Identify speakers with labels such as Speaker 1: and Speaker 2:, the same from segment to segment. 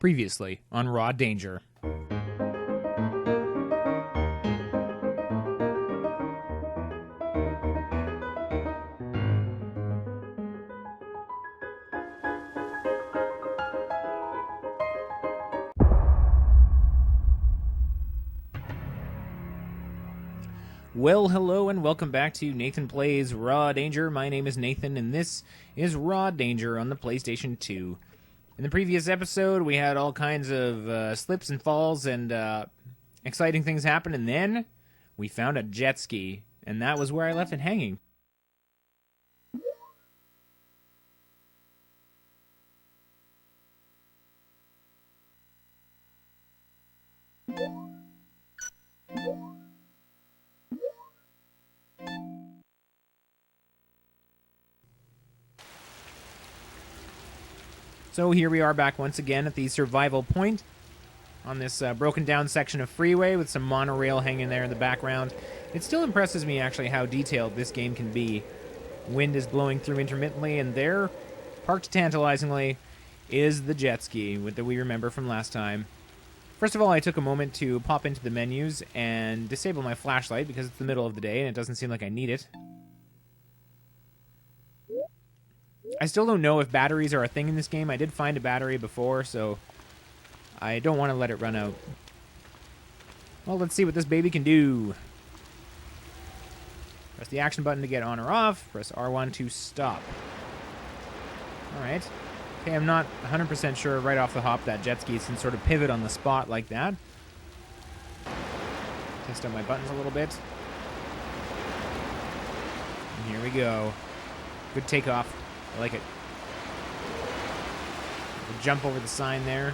Speaker 1: Previously on Raw Danger. Well, hello and welcome back to Nathan Plays Raw Danger. My name is Nathan and this is Raw Danger on the PlayStation 2. In the previous episode, we had all kinds of slips and falls and exciting things happen, and then we found a jet ski, and that was where I left it hanging. So here we are back once again at the survival point on this broken down section of freeway with some monorail hanging there in the background. It still impresses me actually how detailed this game can be. Wind is blowing through intermittently, and there, parked tantalizingly, is the jet ski that we remember from last time. First of all, I took a moment to pop into the menus and disable my flashlight because it's the middle of the day and it doesn't seem like I need it. I still don't know if batteries are a thing in this game. I did find a battery before, so I don't want to let it run out. Well, let's see what this baby can do. Press the action button to get on or off. Press R1 to stop. Alright. Okay, I'm not 100% sure right off the hop that jet skis can sort of pivot on the spot like that. Test out my buttons a little bit. And here we go. Good takeoff. I like it. We'll jump over the sign there.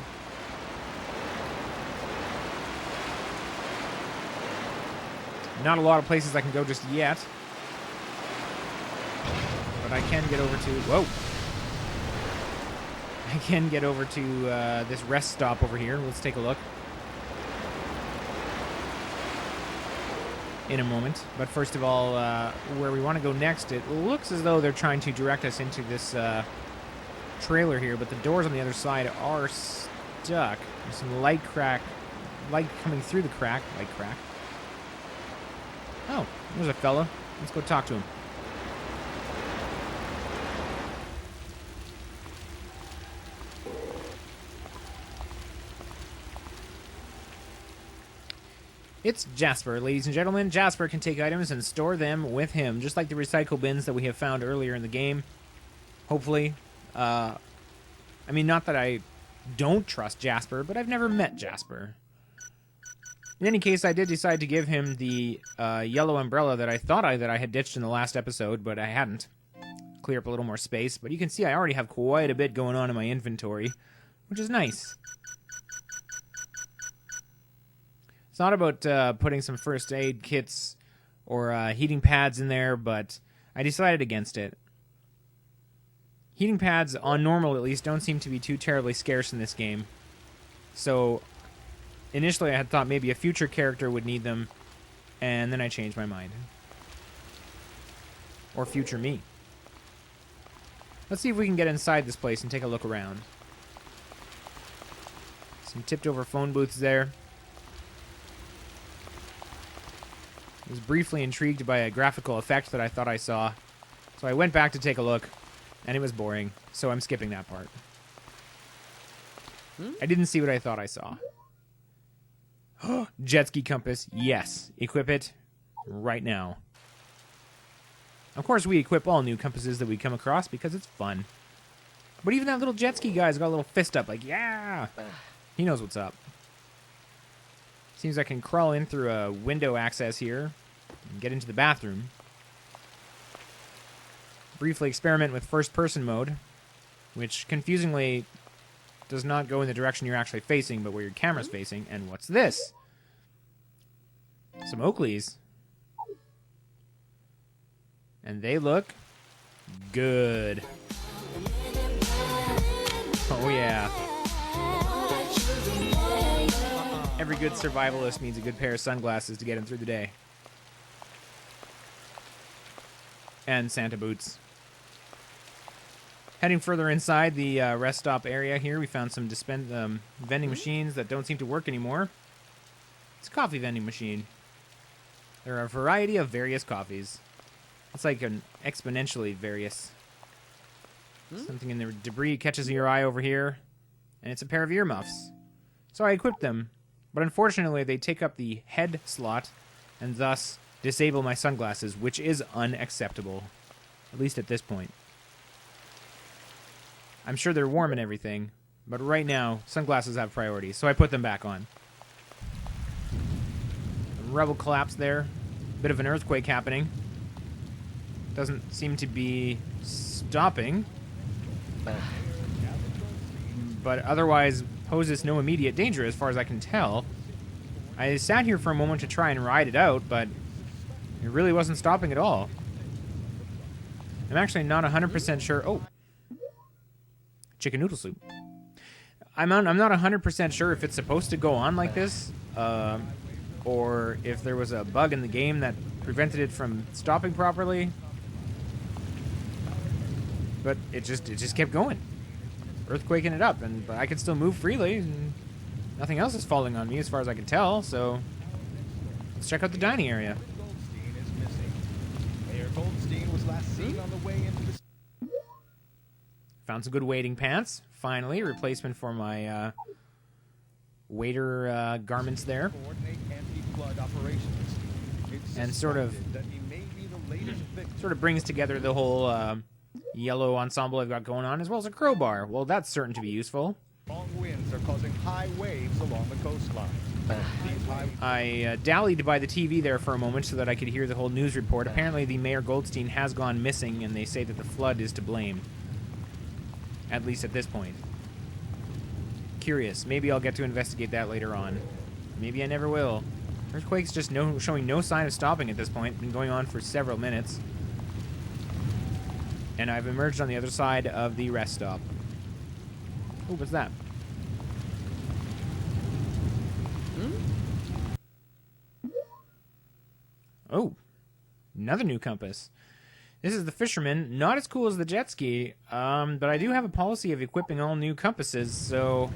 Speaker 1: Not a lot of places I can go just yet. But I can get over to... Whoa! I can get over to this rest stop over here. Let's take a look. In a moment. But first of all, where we want to go next, it looks as though they're trying to direct us into this trailer here, but the doors on the other side are stuck. There's some light coming through the crack. Light crack. Oh, there's a fella. Let's go talk to him. It's Jasper, ladies and gentlemen. Jasper can take items and store them with him, just like the recycle bins that we have found earlier in the game. Hopefully. I mean, not that I don't trust Jasper, but I've never met Jasper. In any case, I did decide to give him the yellow umbrella that I thought that I had ditched in the last episode, but I hadn't. Clear up a little more space, but you can see I already have quite a bit going on in my inventory, which is nice. It's not about putting some first aid kits or heating pads in there, but I decided against it. Heating pads, on normal at least, don't seem to be too terribly scarce in this game. So, initially I had thought maybe a future character would need them, and then I changed my mind. Or future me. Let's see if we can get inside this place and take a look around. Some tipped over phone booths there. I was briefly intrigued by a graphical effect that I thought I saw, so I went back to take a look, and it was boring, so I'm skipping that part. I didn't see what I thought I saw. Jet ski compass, yes. Equip it right now. Of course, we equip all new compasses that we come across because it's fun. But even that little jet ski guy's got a little fist up, like, yeah! He knows what's up. Seems I can crawl in through a window access here and get into the bathroom. Briefly experiment with first-person mode, which confusingly does not go in the direction you're actually facing, but where your camera's facing. And what's this? Some Oakleys. And they look good. Oh, yeah. Every good survivalist needs a good pair of sunglasses to get him through the day. And Santa boots. Heading further inside the rest stop area here, we found some vending machines that don't seem to work anymore. It's a coffee vending machine. There are a variety of various coffees. It's like an exponentially various. Something in the debris catches your eye over here, and it's a pair of earmuffs. So I equipped them, but unfortunately they take up the head slot and thus disable my sunglasses, which is unacceptable, at least at this point. I'm sure they're warm and everything, but right now sunglasses have priority, so I put them back on. A rubble collapse there, bit of an earthquake happening. Doesn't seem to be stopping, but otherwise poses no immediate danger as far as I can tell. I sat here for a moment to try and ride it out, but it really wasn't stopping at all. I'm actually not 100% sure. Oh, chicken noodle soup. I'm not 100% sure if it's supposed to go on like this, or if there was a bug in the game that prevented it from stopping properly. But it just kept going, earthquaking it up, but I could still move freely, and nothing else is falling on me as far as I can tell. So let's check out the dining area. Found some good wading pants. Finally, replacement for my waiter garments there, and sort of brings together the whole yellow ensemble I've got going on, as well as a crowbar. Well, that's certain to be useful.
Speaker 2: Strong winds are causing high waves along the coastline.
Speaker 1: I dallied by the TV there for a moment so that I could hear the whole news report. Apparently, the Mayor Goldstein has gone missing, and they say that the flood is to blame. At least at this point. Curious. Maybe I'll get to investigate that later on. Maybe I never will. Earthquake's just showing no sign of stopping at this point. Been going on for several minutes. And I've emerged on the other side of the rest stop. Oh, what's that? Oh, another new compass. This is the Fisherman. Not as cool as the jet ski, but I do have a policy of equipping all new compasses, so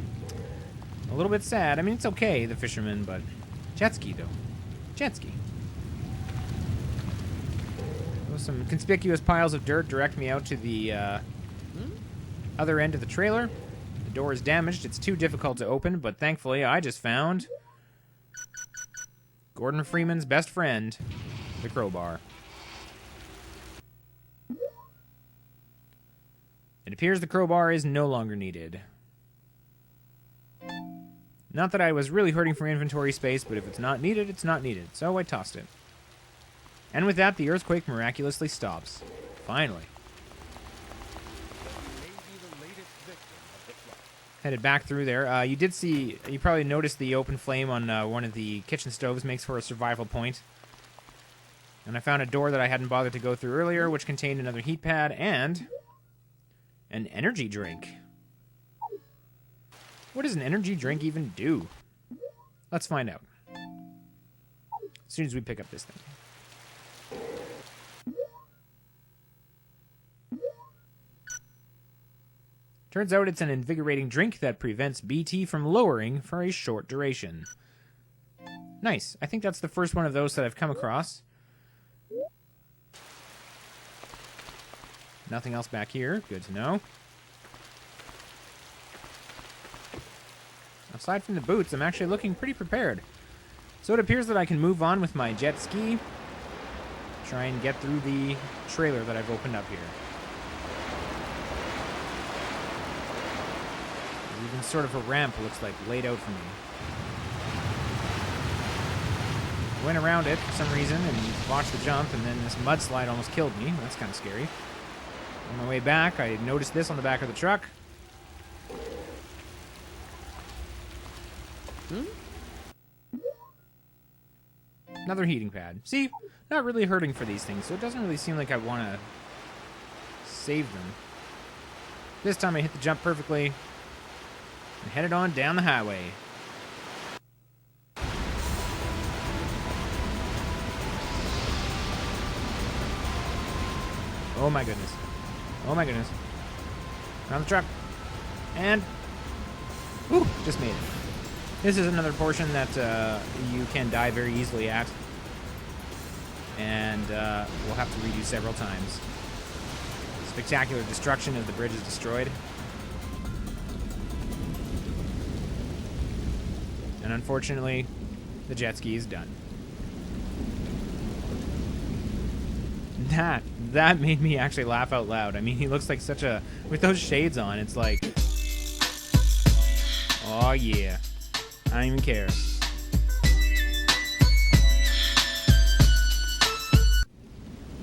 Speaker 1: a little bit sad. I mean, it's okay, the Fisherman, but jet ski, though. Jet ski. Some conspicuous piles of dirt direct me out to the other end of the trailer. The door is damaged. It's too difficult to open, but thankfully I just found Gordon Freeman's best friend, the crowbar. It appears the crowbar is no longer needed. Not that I was really hurting for inventory space, but if it's not needed, it's not needed. So I tossed it. And with that, the earthquake miraculously stops. Finally. Headed back through there. You probably noticed the open flame on one of the kitchen stoves makes for a survival point. And I found a door that I hadn't bothered to go through earlier, which contained another heat pad and an energy drink. What does an energy drink even do? Let's find out. As soon as we pick up this thing. Turns out it's an invigorating drink that prevents BT from lowering for a short duration. Nice. I think that's the first one of those that I've come across. Nothing else back here. Good to know. Aside from the boots, I'm actually looking pretty prepared. So it appears that I can move on with my jet ski. Try and get through the trailer that I've opened up here. There's even sort of a ramp, looks like, laid out for me. I went around it for some reason and watched the jump, and then this mudslide almost killed me. That's kind of scary. On my way back, I noticed this on the back of the truck. Another heating pad. See, not really hurting for these things, so it doesn't really seem like I want to save them. This time I hit the jump perfectly and headed on down the highway. Oh my goodness. Oh my goodness. Around the truck. And... Ooh, just made it. This is another portion that you can die very easily at. And we'll have to redo several times. Spectacular destruction of the bridge is destroyed. And unfortunately, the jet ski is done. That made me actually laugh out loud. I mean, he looks like such a... With those shades on, it's like... Oh, yeah. I don't even care.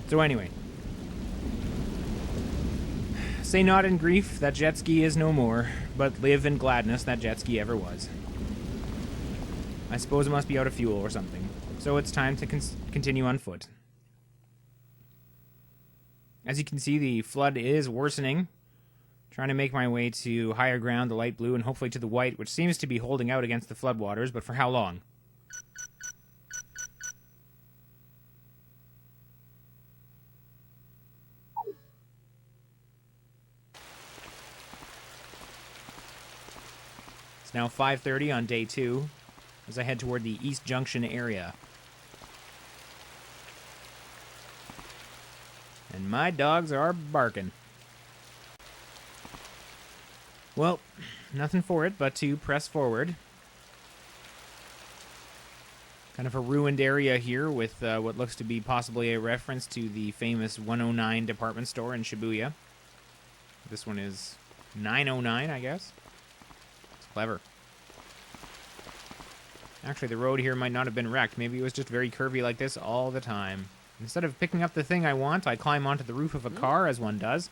Speaker 1: So anyway. Say not in grief, that jet ski is no more, but live in gladness, that jet ski ever was. I suppose it must be out of fuel or something. So it's time to continue on foot. As you can see, the flood is worsening. Trying to make my way to higher ground, the light blue, and hopefully to the white, which seems to be holding out against the floodwaters, but for how long? It's now 5:30 on day 2, as I head toward the East Junction area. And my dogs are barking. Well, nothing for it but to press forward. Kind of a ruined area here with what looks to be possibly a reference to the famous 109 department store in Shibuya. This one is 909, I guess. It's clever. Actually, the road here might not have been wrecked. Maybe it was just very curvy like this all the time. Instead of picking up the thing I want, I climb onto the roof of a car, as one does.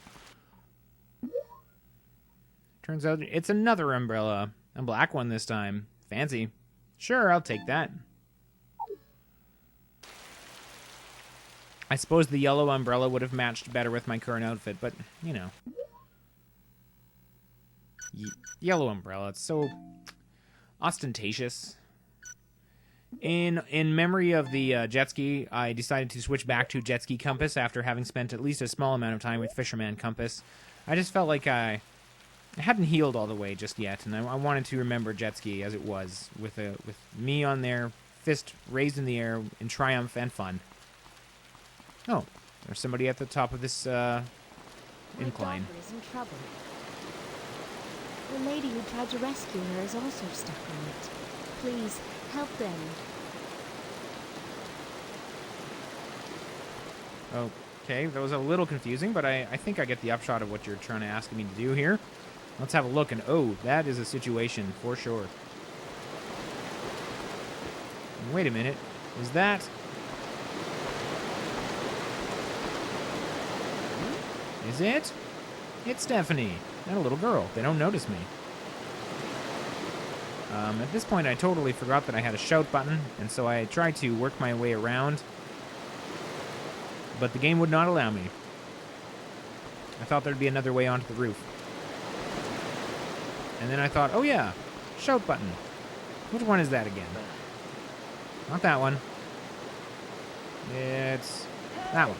Speaker 1: Turns out it's another umbrella. A black one this time. Fancy. Sure, I'll take that. I suppose the yellow umbrella would have matched better with my current outfit, but, you know. Yellow umbrella, it's so ostentatious. In memory of the jet ski, I decided to switch back to Jet Ski Compass after having spent at least a small amount of time with Fisherman Compass. I just felt like I hadn't healed all the way just yet, and I wanted to remember jet ski as it was, with me on there, fist raised in the air in triumph and fun. Oh, there's somebody at the top of this incline.
Speaker 3: My daughter is in trouble. The lady who tried to rescue her is also stuck on it. Please, help them.
Speaker 1: Okay, that was a little confusing, but I think I get the upshot of what you're trying to ask me to do here. Let's have a look, and oh, that is a situation, for sure. Wait a minute, is that... Is it? It's Stephanie and a little girl. They don't notice me. At this point, I totally forgot that I had a shout button, and so I tried to work my way around, but the game would not allow me. I thought there'd be another way onto the roof. And then I thought, oh yeah, shout button. Which one is that again? Not that one. It's that one.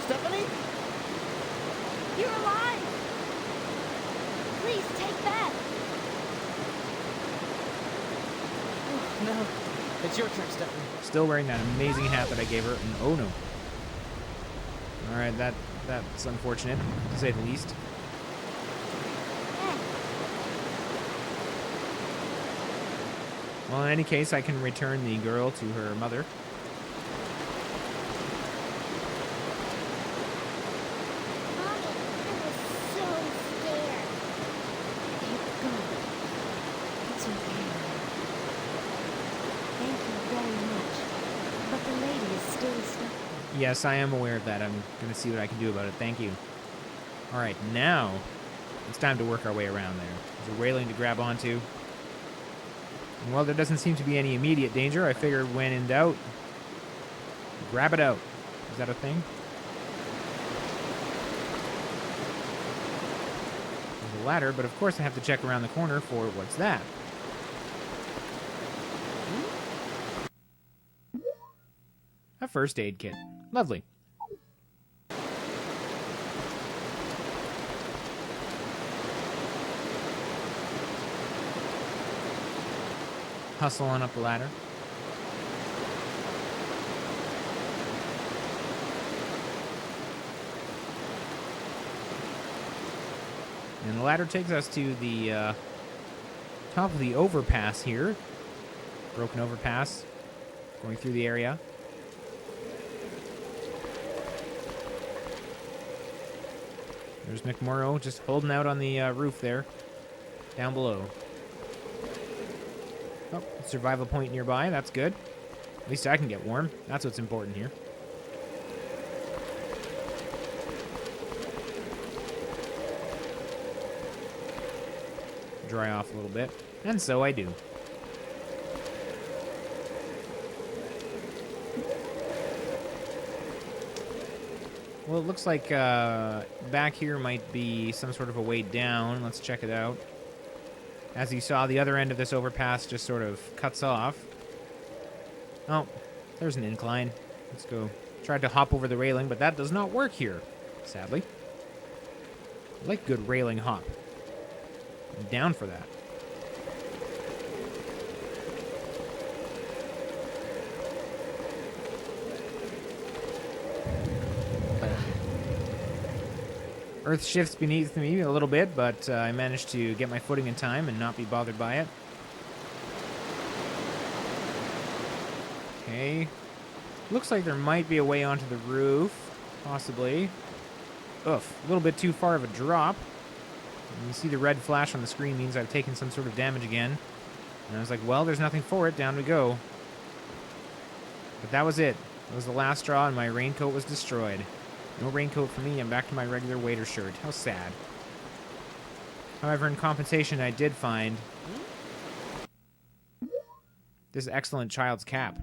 Speaker 2: Stephanie?
Speaker 3: You're alive! Please take that!
Speaker 2: Oh, no. It's your turn, Stephanie.
Speaker 1: Still wearing that amazing hat that I gave her, and oh no. Alright, that's unfortunate, to say the least. Well, in any case, I can return the girl to her mother.
Speaker 3: Mommy, I was so scared. Thank God. It's okay. Thank you very much. But the lady is still stuck there.
Speaker 1: Yes, I am aware of that. I'm going to see what I can do about it. Thank you. Alright, now it's time to work our way around there. There's a railing to grab onto. And while there doesn't seem to be any immediate danger, I figured when in doubt, grab it out. Is that a thing? There's a ladder, but of course I have to check around the corner for what's that? A first aid kit. Lovely. hustle on up the ladder. And the ladder takes us to the top of the overpass here. Broken overpass. Going through the area. There's McMurrow just holding out on the roof there. Down below. Oh, survival point nearby. That's good. At least I can get warm. That's what's important here. Dry off a little bit. And so I do. Well, it looks like back here might be some sort of a way down. Let's check it out. As you saw, the other end of this overpass just sort of cuts off. Oh, there's an incline. Let's go. Tried to hop over the railing, but that does not work here, sadly. I like good railing hop. I'm down for that. Earth shifts beneath me a little bit, but I managed to get my footing in time and not be bothered by it. Okay. Looks like there might be a way onto the roof. Possibly. Oof. A little bit too far of a drop. And you see the red flash on the screen means I've taken some sort of damage again. And I was like, well, there's nothing for it. Down we go. But that was it. That was the last straw, and my raincoat was destroyed. No raincoat for me. I'm back to my regular waiter shirt. How sad. However, in compensation, I did find this excellent child's cap.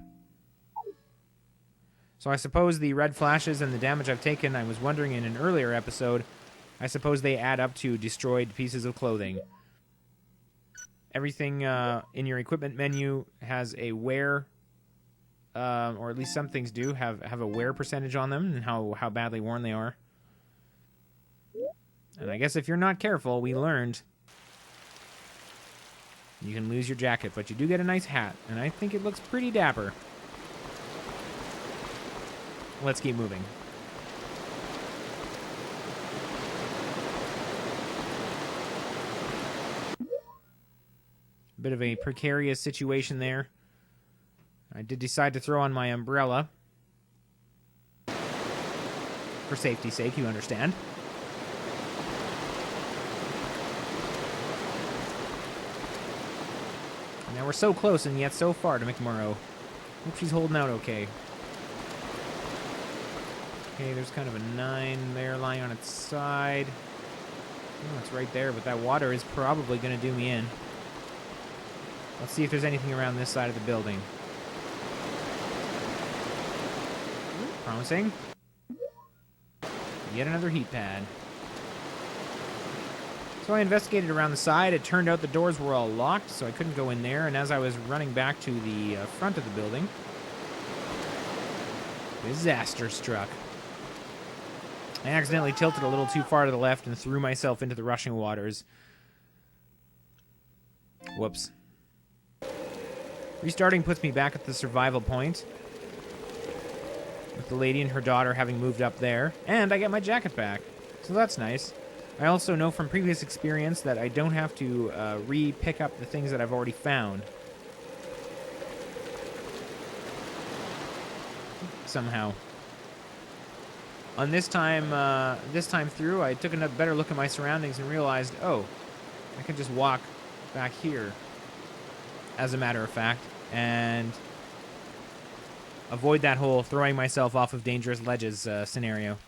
Speaker 1: So I suppose the red flashes and the damage I've taken, I was wondering in an earlier episode, I suppose they add up to destroyed pieces of clothing. Everything in your equipment menu has a wear, or at least some things do, have a wear percentage on them and how badly worn they are. And I guess if you're not careful, we learned you can lose your jacket, but you do get a nice hat, and I think it looks pretty dapper. Let's keep moving. Bit of a precarious situation there. I did decide to throw on my umbrella. For safety's sake, you understand. Now we're so close and yet so far to McMurrow. Hope she's holding out okay. Okay, there's kind of a 9 there lying on its side. Oh, it's right there, but that water is probably going to do me in. Let's see if there's anything around this side of the building. Promising. Yet another heat pad. So I investigated around the side. It turned out the doors were all locked, so I couldn't go in there. And as I was running back to the front of the building, disaster struck. I accidentally tilted a little too far to the left and threw myself into the rushing waters. Whoops. Restarting puts me back at the survival point, with the lady and her daughter having moved up there, and I get my jacket back, so that's nice. I also know from previous experience that I don't have to re-pick up the things that I've already found. Somehow. On this time through, I took a better look at my surroundings and realized, oh, I can just walk back here, as a matter of fact, and avoid that whole throwing myself off of dangerous ledges scenario.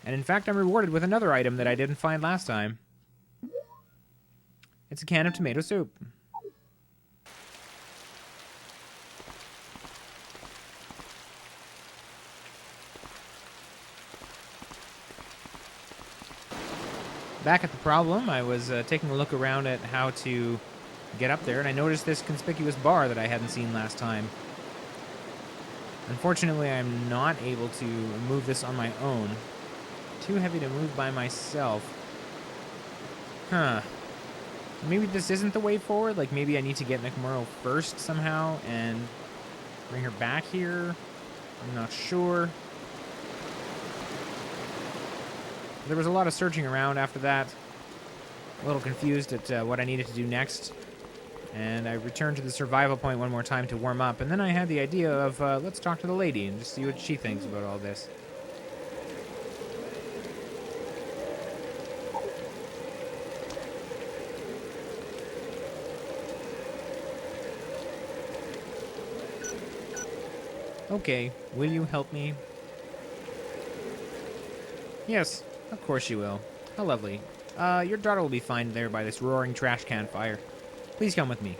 Speaker 1: And in fact, I'm rewarded with another item that I didn't find last time. It's a can of tomato soup. Back at the problem, I was taking a look around at how to get up there, and I noticed this conspicuous bar that I hadn't seen last time. Unfortunately, I'm not able to move this on my own. Too heavy to move by myself. Huh. Maybe this isn't the way forward. Like, maybe I need to get McMurrow first somehow and bring her back here. I'm not sure. There was a lot of searching around after that. A little confused at what I needed to do next. And I returned to the survival point one more time to warm up. And then I had the idea of, let's talk to the lady and just see what she thinks about all this. Okay, will you help me? Yes, of course you will. How lovely. Your daughter will be fine there by this roaring trash can fire. Please come with me.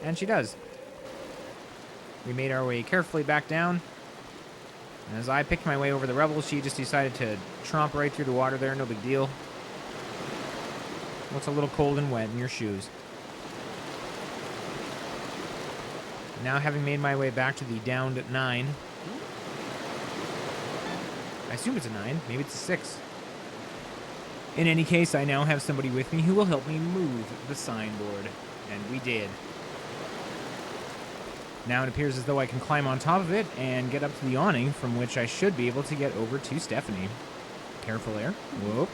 Speaker 1: And she does. We made our way carefully back down. And as I picked my way over the rubble, she just decided to tromp right through the water there. No big deal. What's a little cold and wet in your shoes? Now, having made my way back to the downed 9. I assume it's a 9. Maybe it's a 6. In any case, I now have somebody with me who will help me move the signboard. And we did. Now it appears as though I can climb on top of it and get up to the awning, from which I should be able to get over to Stephanie. Careful there. Whoop.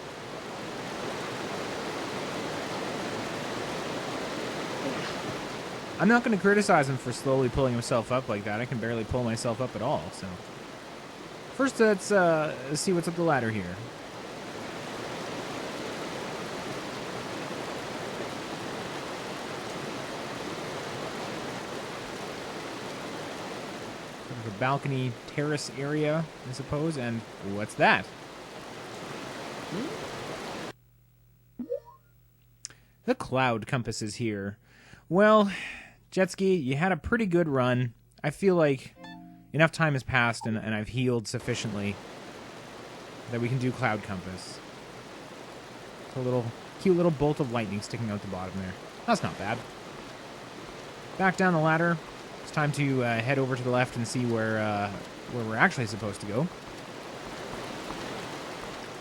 Speaker 1: I'm not going to criticize him for slowly pulling himself up like that. I can barely pull myself up at all, so. First, let's see what's up the ladder here. Sort of a balcony terrace area, I suppose. And what's that? The cloud compass is here. Well, Jetski, you had a pretty good run. I feel like enough time has passed and I've healed sufficiently that we can do cloud compass. It's a little cute little bolt of lightning sticking out the bottom there. That's not bad. Back down the ladder. It's time to head over to the left and see where we're actually supposed to go.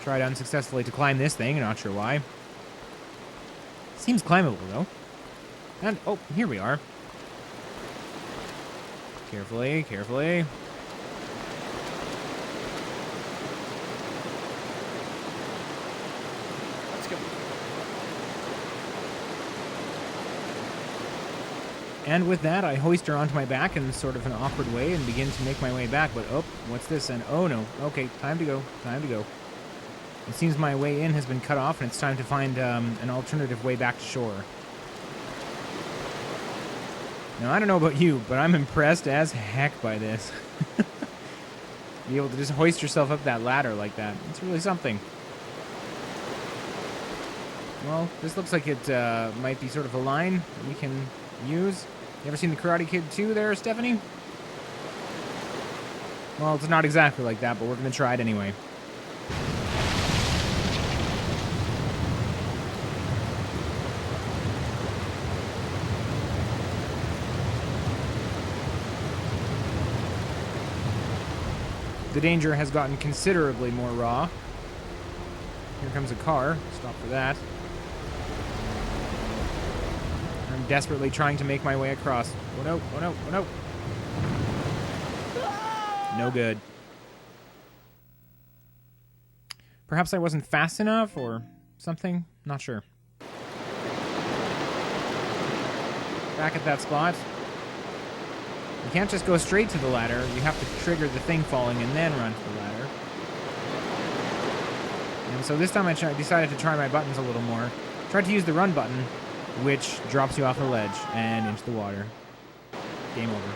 Speaker 1: Tried unsuccessfully to climb this thing, not sure why. Seems climbable though. And, oh, here we are. Carefully, carefully.
Speaker 2: Let's go.
Speaker 1: And with that, I hoist her onto my back in sort of an awkward way and begin to make my way back. But, oh, what's this? And, oh no. Okay, time to go. Time to go. It seems my way in has been cut off and it's time to find an alternative way back to shore. Now, I don't know about you, but I'm impressed as heck by this. Be able to just hoist yourself up that ladder like that. It's really something. Well, this looks like it might be sort of a line that we can use. You ever seen The Karate Kid 2 there, Stephanie? Well, it's not exactly like that, but we're going to try it anyway. The danger has gotten considerably more raw. Here comes a car. Stop for that. I'm desperately trying to make my way across. Oh no, oh no, oh no. No good. Perhaps I wasn't fast enough or something? Not sure. Back at that spot. You can't just go straight to the ladder. You have to trigger the thing falling and then run to the ladder. And so this time I decided to try my buttons a little more. Tried to use the run button, which drops you off the ledge and into the water. Game over.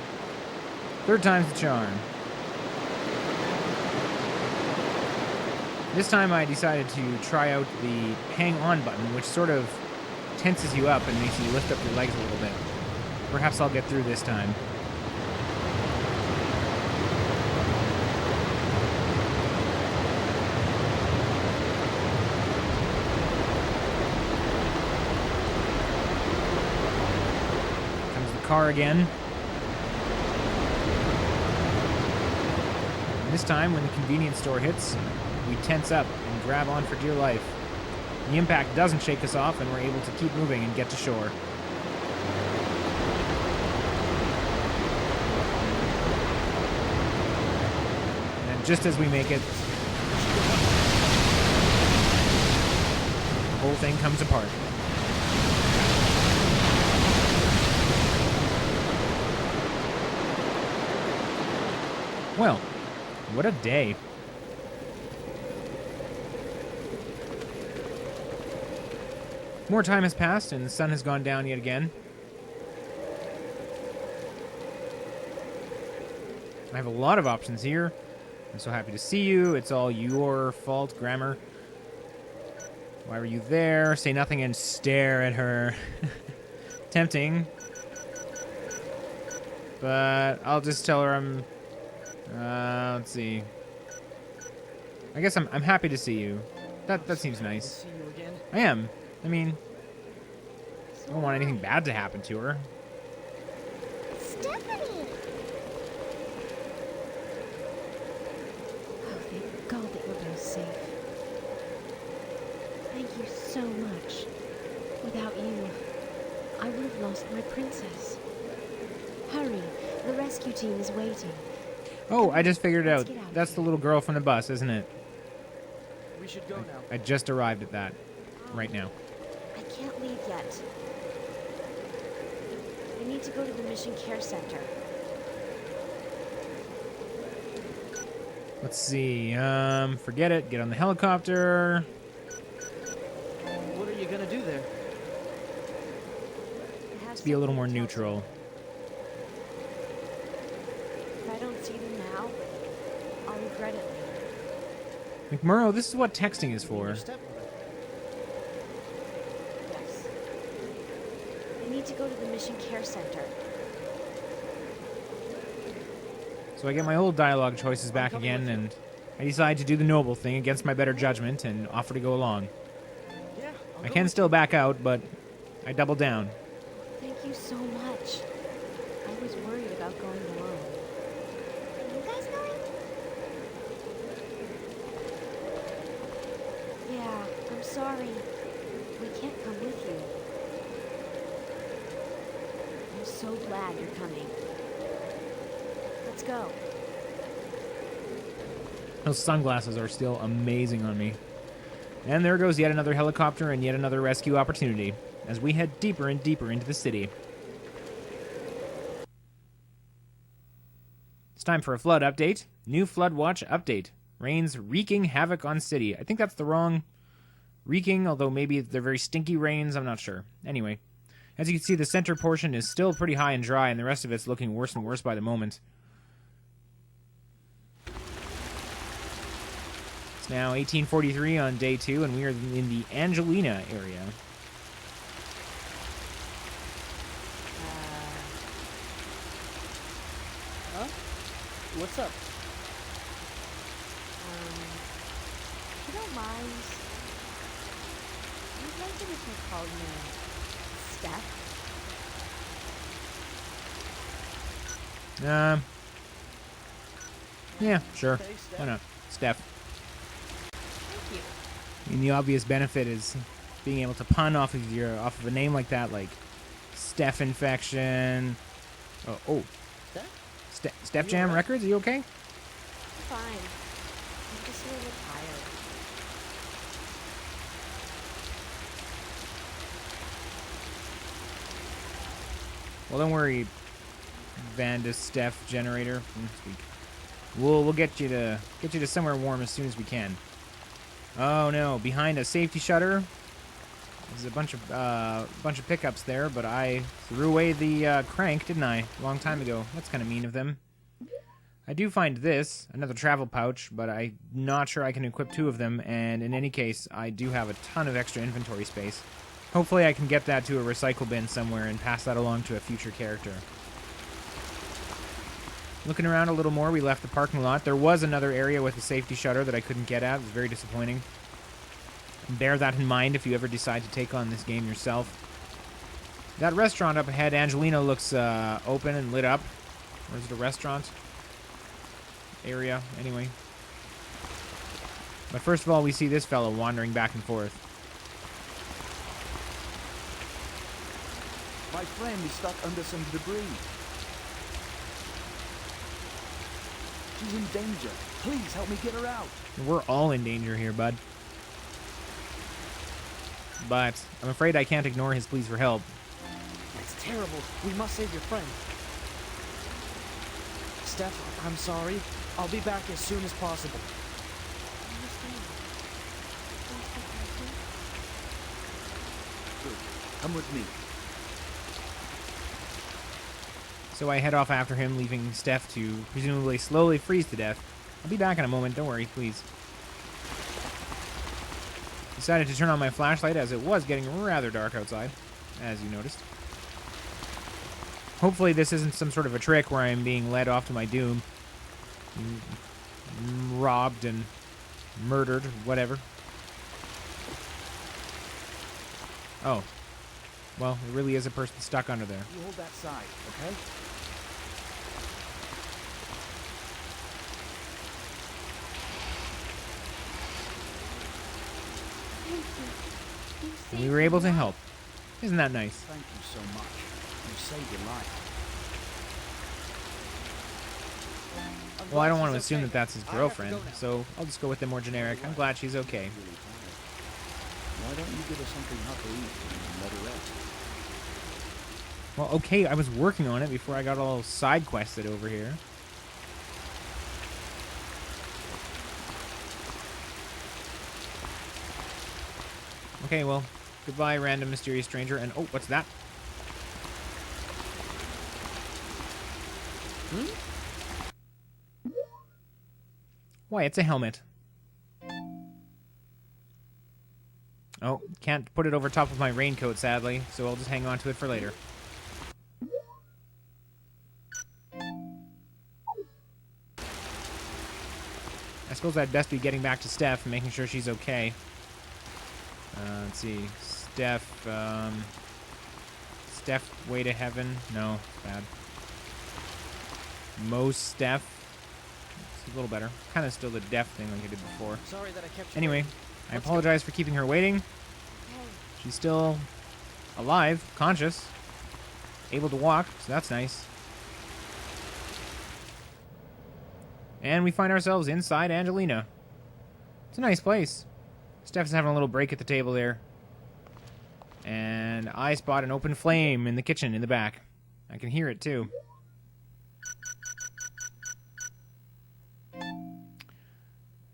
Speaker 1: Third time's the charm. This time I decided to try out the hang on button, which sort of tenses you up and makes you lift up your legs a little bit. Perhaps I'll get through this time. Car again. And this time, when the convenience store hits, we tense up and grab on for dear life. The impact doesn't shake us off, and we're able to keep moving and get to shore. And just as we make it, the whole thing comes apart. Well, what a day. More time has passed, and the sun has gone down yet again. I have a lot of options here. I'm so happy to see you. It's all your fault, grammar. Why were you there? Say nothing and stare at her. Tempting. But I'll just tell her I'm... let's see. I guess I'm happy to see you. That seems nice.
Speaker 4: See you again.
Speaker 1: I am. I mean, I don't want anything bad to happen to her.
Speaker 3: Stephanie! Oh, thank God that you're both safe. Thank you so much. Without you, I would have lost my princess. Hurry, the rescue team is waiting.
Speaker 1: Oh, I just figured it out.
Speaker 3: Let's get out of
Speaker 1: That's
Speaker 3: here.
Speaker 1: the little girl from the bus, isn't it?
Speaker 4: We should go now.
Speaker 1: I just arrived at that right now.
Speaker 3: I can't leave yet. I need to go to the Mission Care Center.
Speaker 1: Let's see. Forget it. Get on the helicopter.
Speaker 4: What are you gonna do there?
Speaker 3: I have
Speaker 1: Be a little
Speaker 3: something
Speaker 1: more
Speaker 3: to tell
Speaker 1: neutral.
Speaker 3: them. If I don't see them now, I'll regret it later.
Speaker 1: McMurrow, this is what texting is for.
Speaker 4: Your stepmother.
Speaker 3: Yes. I need to go to the Mission Care Center.
Speaker 1: So I get my old dialogue choices back
Speaker 4: coming
Speaker 1: again,
Speaker 4: with you.
Speaker 1: and I decide to do the noble thing against my better judgment and offer to go along.
Speaker 4: Yeah.
Speaker 1: I can still back out, but I double down.
Speaker 3: Thank you so much. I was worried about going alone. Are you guys going? Yeah, I'm sorry. We can't come with you. I'm so glad you're coming. Let's go.
Speaker 1: Those sunglasses are still amazing on me. And there goes yet another helicopter and yet another rescue opportunity as we head deeper and deeper into the city. It's time for a flood update. New flood watch update. Rains wreaking havoc on city. I think that's the wrong wreaking, although maybe they're very stinky rains. I'm not sure. Anyway, as you can see, the center portion is still pretty high and dry, and the rest of it's looking worse and worse by the moment. It's now 1843 on day 2, and we are in the Angelina area.
Speaker 4: Huh? What's up?
Speaker 3: If you don't mind, I'd like it if you called me Steph.
Speaker 1: Yeah, sure.
Speaker 4: Okay, Steph.
Speaker 1: Why not? Steph.
Speaker 3: Thank you.
Speaker 1: I mean, the obvious benefit is being able to pun off of a name like that, like Steph Infection. Oh,
Speaker 4: Steph?
Speaker 1: Steph
Speaker 4: You
Speaker 1: Jam
Speaker 4: alright?
Speaker 1: Records. Are you okay?
Speaker 3: Fine. I'm just a little tired.
Speaker 1: Well, don't worry, Vanda Steph Generator. We'll get you to somewhere warm as soon as we can. Oh no! Behind a safety shutter, there's a bunch of pickups there, but I threw away the crank, didn't I? A long time ago. That's kind of mean of them. I do find this, another travel pouch, but I'm not sure I can equip 2 of them, and in any case, I do have a ton of extra inventory space. Hopefully I can get that to a recycle bin somewhere and pass that along to a future character. Looking around a little more, we left the parking lot. There was another area with a safety shutter that I couldn't get at. It was very disappointing. Bear that in mind if you ever decide to take on this game yourself. That restaurant up ahead, Angelina, looks open and lit up. Or is it a restaurant? Area, anyway. But first of all, we see this fellow wandering back and forth.
Speaker 5: My friend is stuck under some debris. She's in danger. Please help me get her out.
Speaker 1: We're all in danger here, bud. But I'm afraid I can't ignore his pleas for help.
Speaker 4: That's terrible. We must save your friend. Steph, I'm sorry. I'll be back as soon as possible.
Speaker 5: Good. Come with me.
Speaker 1: So I head off after him, leaving Steph to presumably slowly freeze to death. I'll be back in a moment, don't worry, please. Decided to turn on my flashlight as it was getting rather dark outside, as you noticed. Hopefully this isn't some sort of a trick where I'm being led off to my doom. Robbed and murdered, whatever. Oh. Well, it really is a person stuck under there.
Speaker 5: You hold that side, okay?
Speaker 1: And we were able to help. Isn't that nice?
Speaker 5: Thank you so much. You saved your life.
Speaker 1: Well, I don't want to assume that that's his girlfriend, so I'll just go with the more generic. I'm glad she's okay.
Speaker 5: Really tired. Why don't you give her something hot to eat and let her rest?
Speaker 1: Well, okay, I was working on it before I got all side quested over here. Okay, well, goodbye, random mysterious stranger. And oh, what's that? Why, it's a helmet. Oh, can't put it over top of my raincoat, sadly, so I'll just hang on to it for later. I suppose I'd best be getting back to Steph and making sure she's okay. Let's see. Steph, Steph, way to heaven. No, bad. Most Steph. It's a little better. Kind of still the deaf thing like I did before.
Speaker 4: Sorry that I kept you
Speaker 1: Anyway,
Speaker 4: waiting.
Speaker 1: I apologize for keeping her waiting. She's still alive, conscious, able to walk, so that's nice. And we find ourselves inside Angelina. It's a nice place. Steph's having a little break at the table there. And I spot an open flame in the kitchen in the back. I can hear it too.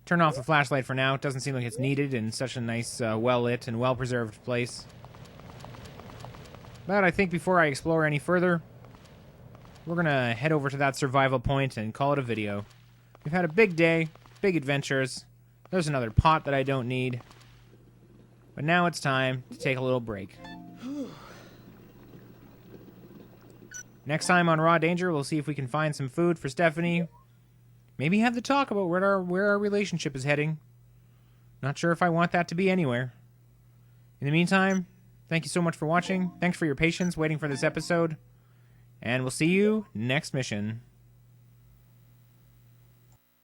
Speaker 1: Turn off the flashlight for now. It doesn't seem like it's needed in such a nice, well-lit and well-preserved place. But I think before I explore any further, we're going to head over to that survival point and call it a video. We've had a big day, big adventures. There's another pot that I don't need. But now it's time to take a little break. Next time on Raw Danger, we'll see if we can find some food for Stephanie. Maybe have the talk about where our relationship is heading. Not sure if I want that to be anywhere. In the meantime, thank you so much for watching. Thanks for your patience waiting for this episode. And we'll see you next mission.